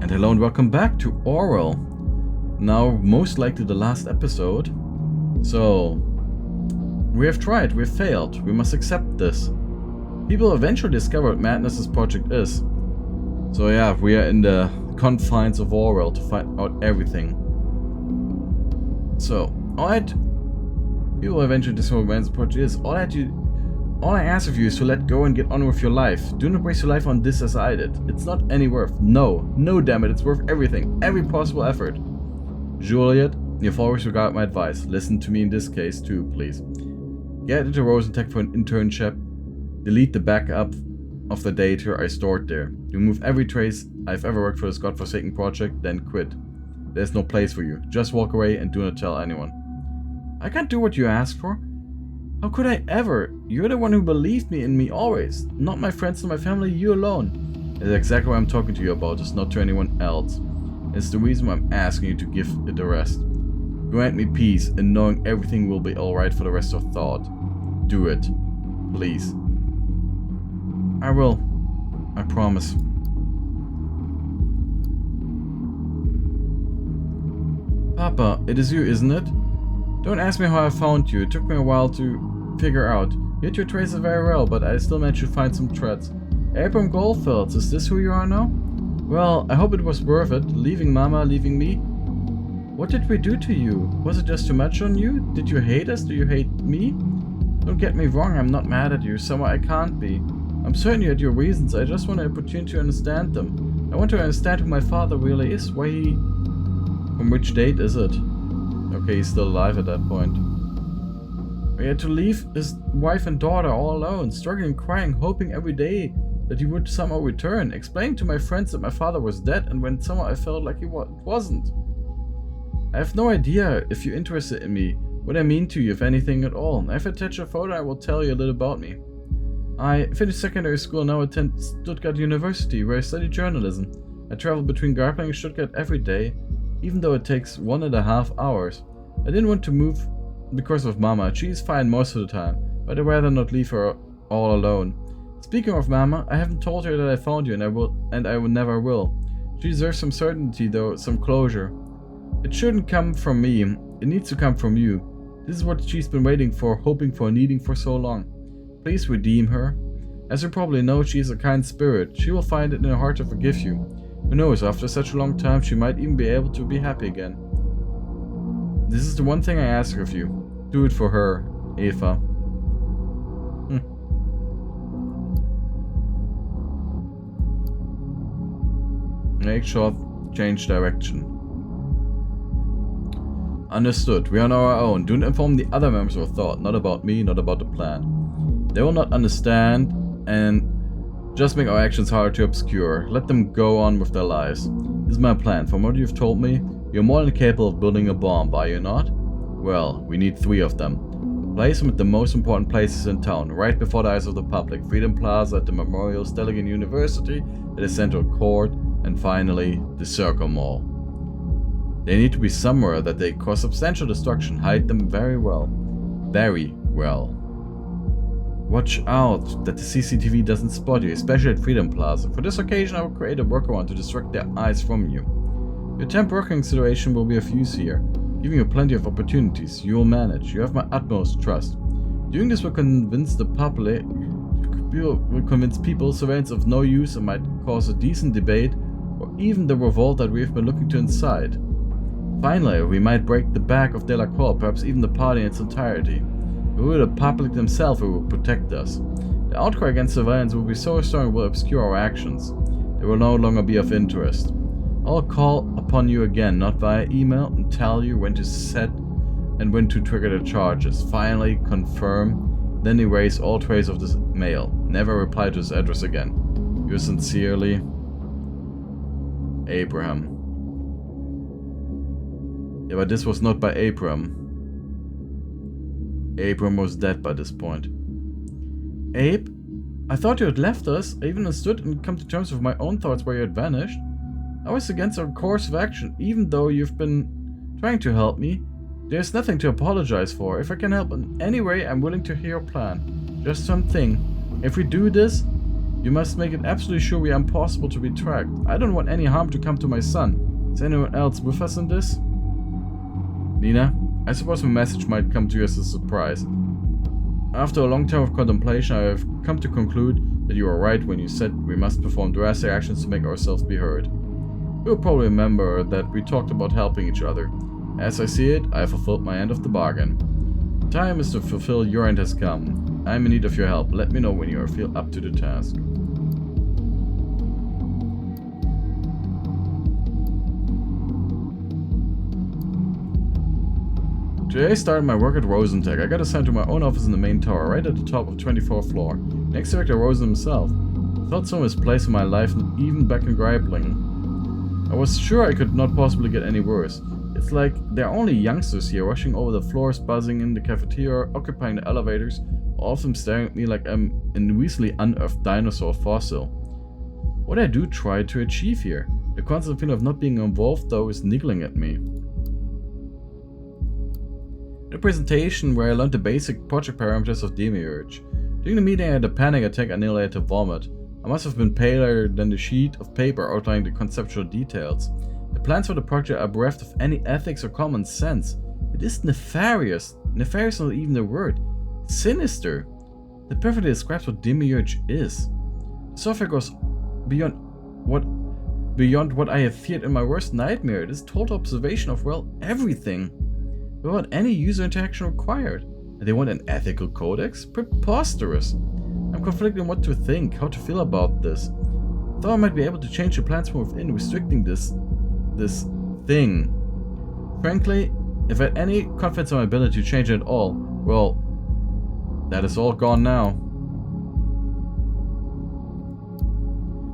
And hello and welcome back to Orwell. Now, most likely the last episode. So, we have tried, we have failed, we must accept this. People eventually discover what madness this project is. So yeah, we are in the confines of Orwell to find out everything. So, alright, people eventually discover what madness this project is. All I ask of you is to let go and get on with your life. Do not waste your life on this as I did. It's not any worth. No, damn it, it's worth everything. Every possible effort. Juliet, you've always regarded my advice. Listen to me in this case too, please. Get into Rosentech for an internship. Delete the backup of the data I stored there. Remove every trace I've ever worked for this godforsaken project, then quit. There's no place for you. Just walk away and do not tell anyone. I can't do what you asked for. How could I ever? You're the one who believed in me always. Not my friends and my family, you alone. That's exactly what I'm talking to you about, it's not to anyone else. It's the reason why I'm asking you to give it a rest. Grant me peace and knowing everything will be alright for the rest of thought. Do it. Please. I will. I promise. Papa, it is you, isn't it? Don't ask me how I found you. It took me a while to figure out. You hid your traces very well, but I still managed to find some threads. Abram Goldfields, is this who you are now? Well, I hope it was worth it. Leaving Mama, leaving me. What did we do to you? Was it just too much on you? Did you hate us? Do you hate me? Don't get me wrong, I'm not mad at you. Somehow I can't be. I'm certain you had your reasons. I just want an opportunity to understand them. I want to understand who my father really is. Why he... From which date is it? Okay, he's still alive at that point. He had to leave his wife and daughter all alone, struggling, crying, hoping every day that he would somehow return, explaining to my friends that my father was dead, and when somehow I felt like he wasn't. I have no idea if you're interested in me, what I mean to you, if anything at all. If I attach a photo, I will tell you a little about me. I finished secondary school and now attend Stuttgart University, where I study journalism. I travel between Garping and Stuttgart every day, even though it takes 1.5 hours. I didn't want to move because of Mama. She's fine most of the time, but I'd rather not leave her all alone. Speaking of Mama, I haven't told her that I found you, and I will never will. She deserves some certainty though, some closure. It shouldn't come from me, it needs to come from you. This is what she's been waiting for, hoping for, needing for so long. Please redeem her. As you probably know, she is a kind spirit. She will find it in her heart to forgive you. Who knows, after such a long time she might even be able to be happy again. This is the one thing I ask of you. Do it for her, Eva. Make sure change direction. Understood. We are on our own. Do not inform the other members of Thought. Not about me, not about the plan. They will not understand and just make our actions harder to obscure. Let them go on with their lives. This is my plan. From what you've told me, you're more than capable of building a bomb, are you not? Well, we need 3 of them. Place them at the most important places in town, right before the eyes of the public. Freedom Plaza at the Memorial, Stellingen University, at the Central Court, and finally, the Circle Mall. They need to be somewhere that they cause substantial destruction. Hide them very well. Very well. Watch out that the CCTV doesn't spot you, especially at Freedom Plaza. For this occasion, I will create a workaround to distract their eyes from you. Your temp working situation will be of use here, giving you plenty of opportunities. You will manage. You have my utmost trust. Doing this will convince the public, will convince people surveillance of no use and might cause a decent debate, or even the revolt that we have been looking to incite. Finally, we might break the back of Delacroix, perhaps even the party in its entirety. It will be the public themselves who will protect us. The outcry against surveillance will be so strong it will obscure our actions. They will no longer be of interest. I'll call upon you again, not via email, and tell you when to set and when to trigger the charges. Finally, confirm, then erase all trace of this mail. Never reply to this address again. Yours sincerely, Abraham. Yeah, but this was not by Abram. Abram was dead by this point. Abe? I thought you had left us. I even understood and come to terms with my own thoughts where you had vanished. I was against our course of action, even though you've been trying to help me. There's nothing to apologize for. If I can help in any way, I'm willing to hear your plan. Just something. If we do this, You must make it absolutely sure we are impossible to be tracked. I don't want any harm to come to my son. Is anyone else with us in this? Nina, I suppose my message might come to you as a surprise. After a long time of contemplation, I have come to conclude that you are right when you said we must perform drastic actions to make ourselves be heard. You will probably remember that we talked about helping each other. As I see it, I have fulfilled my end of the bargain. The time is to fulfill your end has come. I am in need of your help. Let me know when you feel up to the task. Today I started my work at Rosentech. I got assigned to my own office in the main tower, right at the top of the 24th floor, next to Director Rosen himself. I felt so misplaced in my life, even back in Greibling. I was sure I could not possibly get any worse. It's like there are only youngsters here, rushing over the floors, buzzing in the cafeteria, occupying the elevators, all of them staring at me like I'm a recently unearthed dinosaur fossil. What I do try to achieve here? The constant feeling of not being involved, though, is niggling at me. In the presentation where I learned the basic project parameters of Demiurge. During the meeting I had a panic attack and nearly had to vomit. I must have been paler than the sheet of paper outlining the conceptual details. The plans for the project are bereft of any ethics or common sense. It is nefarious. Nefarious is not even the word. Sinister. That perfectly describes what Demiurge is. The software goes beyond what I have feared in my worst nightmare. It is total observation of, well, everything, without any user interaction required. And they want an ethical codex? Preposterous. I'm conflicted on what to think, how to feel about this. I thought I might be able to change the plans from within, restricting this thing. Frankly, if I had any confidence in my ability to change it at all, well, that is all gone now.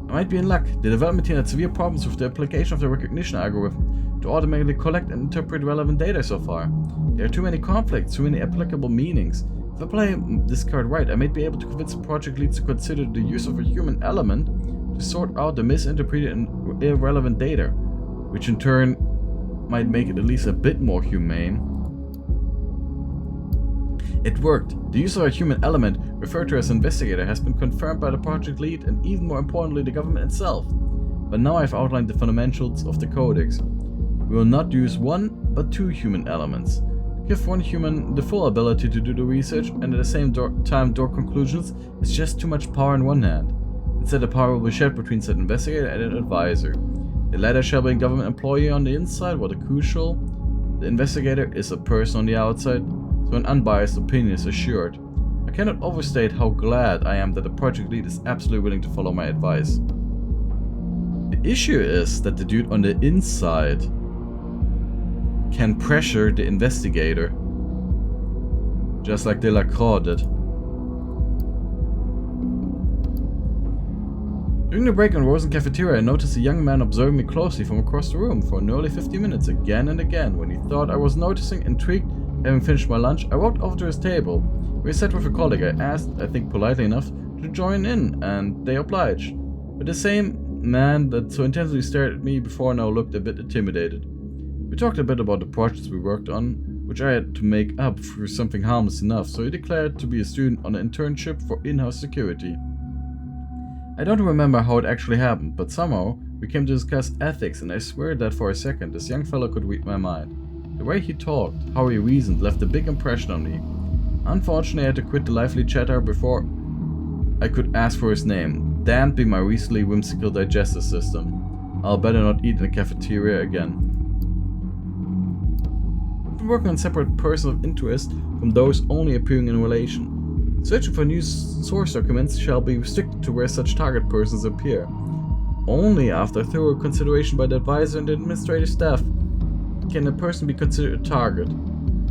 I might be in luck. The development team had severe problems with the application of the recognition algorithm to automatically collect and interpret relevant data so far. There are too many conflicts, too many applicable meanings. If I play this card right, I might be able to convince the project leads to consider the use of a human element to sort out the misinterpreted and irrelevant data, which in turn might make it at least a bit more humane. It worked. The use of a human element, referred to as investigator, has been confirmed by the project lead and even more importantly the government itself. But now I've outlined the fundamentals of the codex. We will not use one, but two human elements. Give one human the full ability to do the research and at the same time draw conclusions is just too much power in one hand. Instead, the power will be shared between said investigator and an advisor. The latter shall be a government employee on the inside, while the investigator is a person on the outside, so an unbiased opinion is assured. I cannot overstate how glad I am that the project lead is absolutely willing to follow my advice. The issue is that the dude on the inside can pressure the investigator, just like Delacroix did. During the break in Rosen cafeteria, I noticed a young man observing me closely from across the room for nearly 50 minutes, again and again. When he thought I was noticing, intrigued, having finished my lunch, I walked over to his table. We sat with a colleague. I asked, I think politely enough, to join in, and they obliged. But the same man that so intensely stared at me before now looked a bit intimidated. We talked a bit about the projects we worked on, which I had to make up for something harmless enough, so he declared to be a student on an internship for in-house security. I don't remember how it actually happened, but somehow we came to discuss ethics, and I swear that for a second this young fellow could read my mind. The way he talked, how he reasoned, left a big impression on me. Unfortunately, I had to quit the lively chatter before I could ask for his name. Damned be my recently whimsical digestive system. I'll better not eat in the cafeteria again. I've been working on separate persons of interest from those only appearing in relation. Searching for new source documents shall be restricted to where such target persons appear. Only after thorough consideration by the advisor and the administrative staff can a person be considered a target.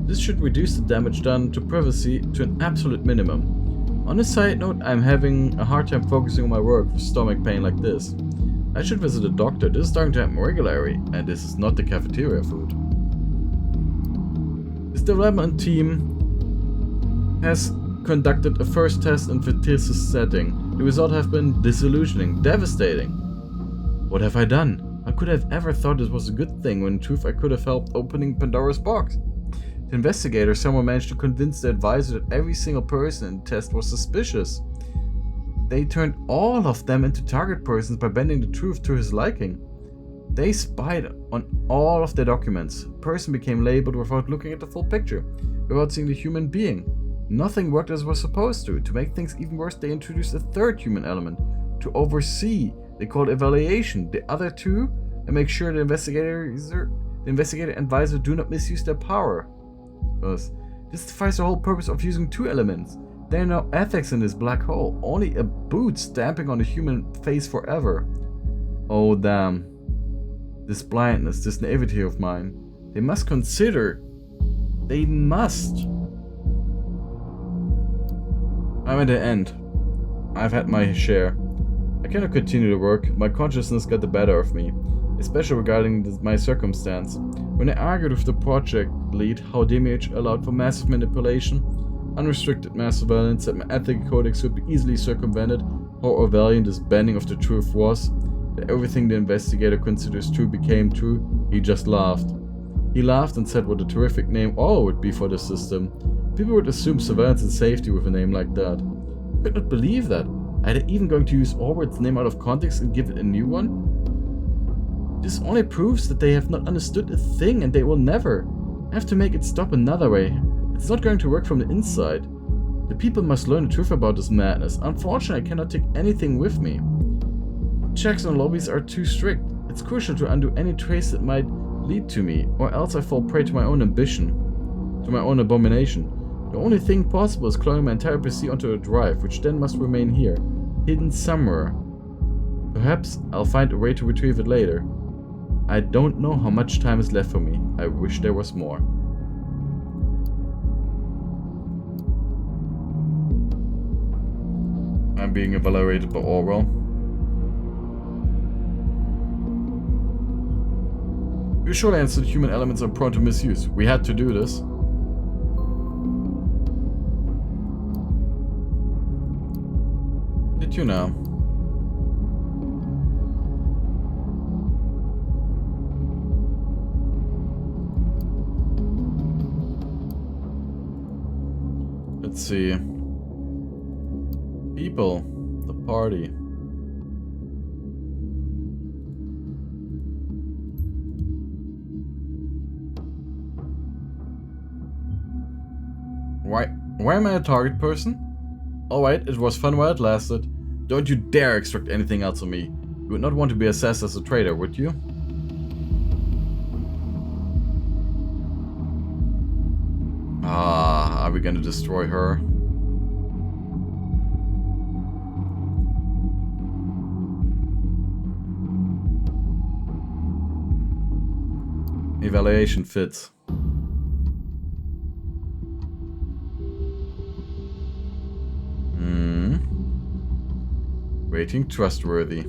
This should reduce the damage done to privacy to an absolute minimum. On a side note, I'm having a hard time focusing on my work with stomach pain like this. I should visit a doctor. This is starting to happen regularly, and this is not the cafeteria food. This development team has conducted a first test in fictitious setting. The result have been disillusioning, devastating. What have I done? How could I have ever thought this was a good thing when in truth I could have helped opening Pandora's box? The investigator somehow managed to convince the advisor that every single person in the test was suspicious. They turned all of them into target persons by bending the truth to his liking. They spied on all of their documents. Person became labeled without looking at the full picture, without seeing the human being. Nothing worked as was supposed to. To make things even worse, they introduced a third human element. To oversee, they called evaluation. The other two, and make sure the investigator and advisor do not misuse their power. Thus, this defies the whole purpose of using two elements. There are no ethics in this black hole, only a boot stamping on the human face forever. Oh damn. This blindness, this naivety of mine. They must consider. They must. I'm at the end. I've had my share. I cannot continue to work. My consciousness got the better of me, especially regarding my circumstance. When I argued with the project lead how Demiurge allowed for massive manipulation, unrestricted mass surveillance, that my ethical codex would be easily circumvented, how Orwellian this bending of the truth was, that everything the investigator considers true became true, he just laughed. He laughed and said what a terrific name Orwell would be for the system. People would assume surveillance and safety with a name like that. I could not believe that. Are they even going to use Orwell's name out of context and give it a new one? This only proves that they have not understood a thing, and they will never. I have to make it stop another way. It's not going to work from the inside. The people must learn the truth about this madness. Unfortunately, I cannot take anything with me. Checks on lobbies are too strict. It's crucial to undo any trace that might lead to me, or else I fall prey to my own ambition, to my own abomination. The only thing possible is cloning my entire PC onto a drive, which then must remain here, hidden somewhere. Perhaps I'll find a way to retrieve it later. I don't know how much time is left for me. I wish there was more. I'm being evaluated by Orwell. You surely answered human elements are prone to misuse. We had to do this. Did you know? Let's see. People. The party. Why am I a target person? Alright, it was fun while it lasted. Don't you dare extract anything else on me. You would not want to be assessed as a traitor, would you? Ah, are we gonna destroy her? Evaluation fits. Rating trustworthy.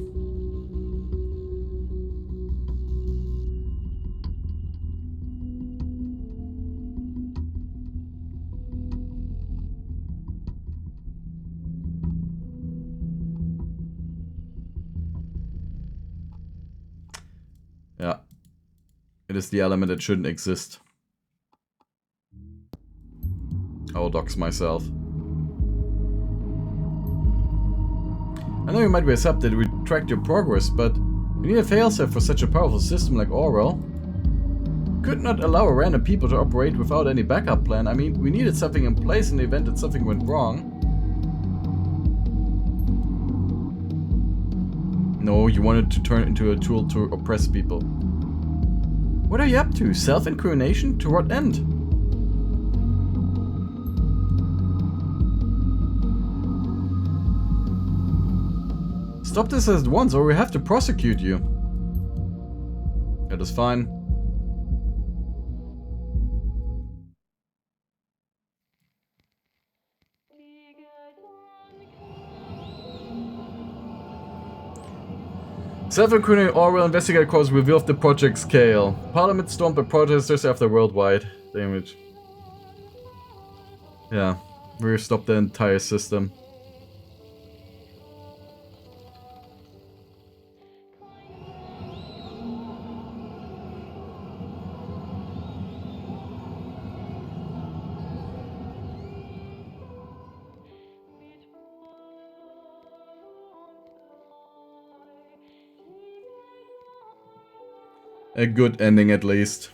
Yeah. It is the element that shouldn't exist. I'll dox myself. I know you might be accepted to retract your progress, but we need a failsafe for such a powerful system like Orwell. Could not allow random people to operate without any backup plan. I mean, we needed something in place in the event that something went wrong. No, you wanted to turn it into a tool to oppress people. What are you up to? Self-incrimination? To what end? Stop this at once, or we have to prosecute you. That is fine. Self-incriminating Orwell investigator cause reveal of the project scale. Parliament stormed by protesters after worldwide damage. Yeah, we stopped the entire system. A good ending at least.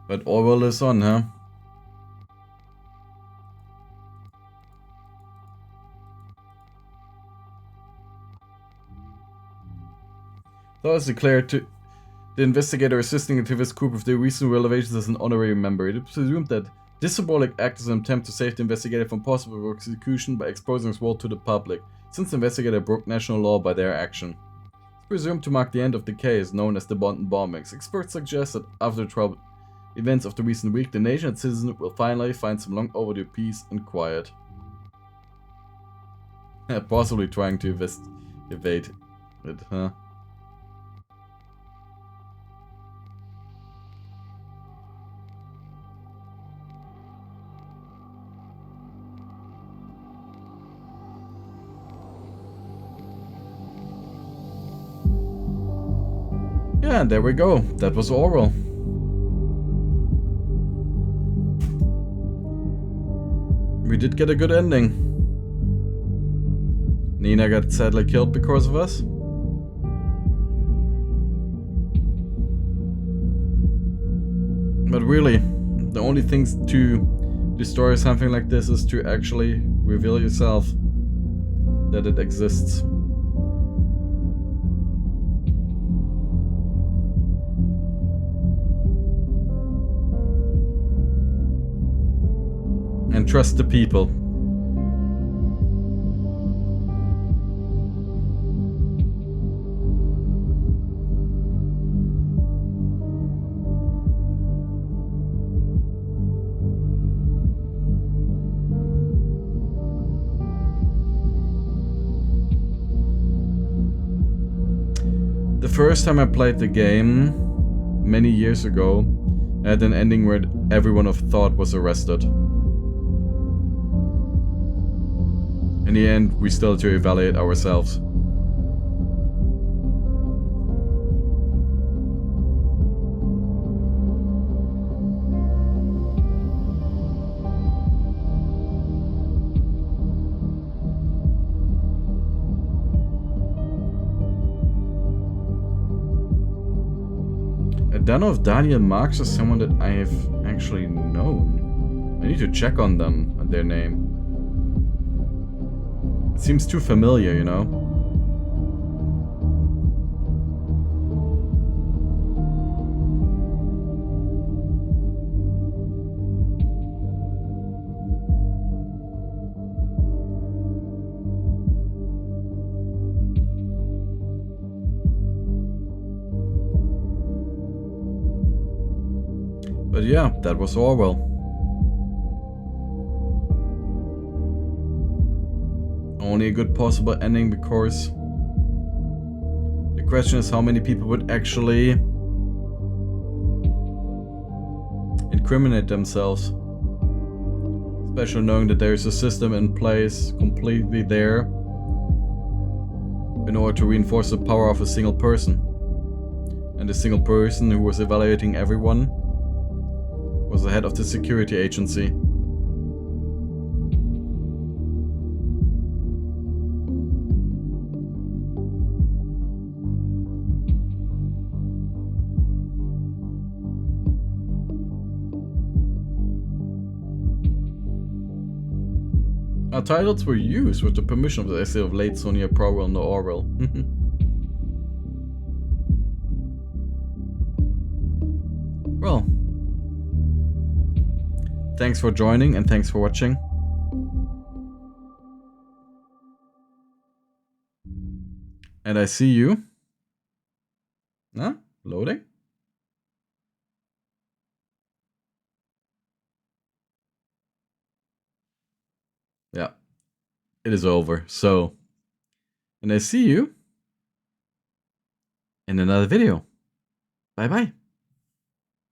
But Orwell lives on, huh? Though it's declared to the investigator assisting a activist group of the recent revelations as an honorary member. It is presumed that this symbolic act is an attempt to save the investigator from possible execution by exposing his world to the public, since the investigator broke national law by their action. It's presumed to mark the end of the case known as the Bonton bombings. Experts suggest that after the events of the recent week, the nation and citizens will finally find some long overdue peace and quiet. Possibly trying to evade it, huh? Yeah, there we go. That was Orwell. We did get a good ending. Nina got sadly killed because of us. But really, the only things to destroy something like this is to actually reveal yourself that it exists. And trust the people. The first time I played the game, many years ago, I had an ending where everyone I thought was arrested. In the end, we still had to evaluate ourselves. I don't know if Daniel Marks is someone that I have actually known. I need to check on them and their name. It seems too familiar, you know? But yeah, that was Orwell. Only a good possible ending because the question is how many people would actually incriminate themselves. Especially knowing that there is a system in place completely there in order to reinforce the power of a single person. And the single person who was evaluating everyone was the head of the security agency. Our titles were used with the permission of the essay of late Sonia Orwell and Orwell. Well, thanks for joining and thanks for watching. And I see you. Huh? Loading? Yeah. It is over. So, and I see you in another video. Bye bye.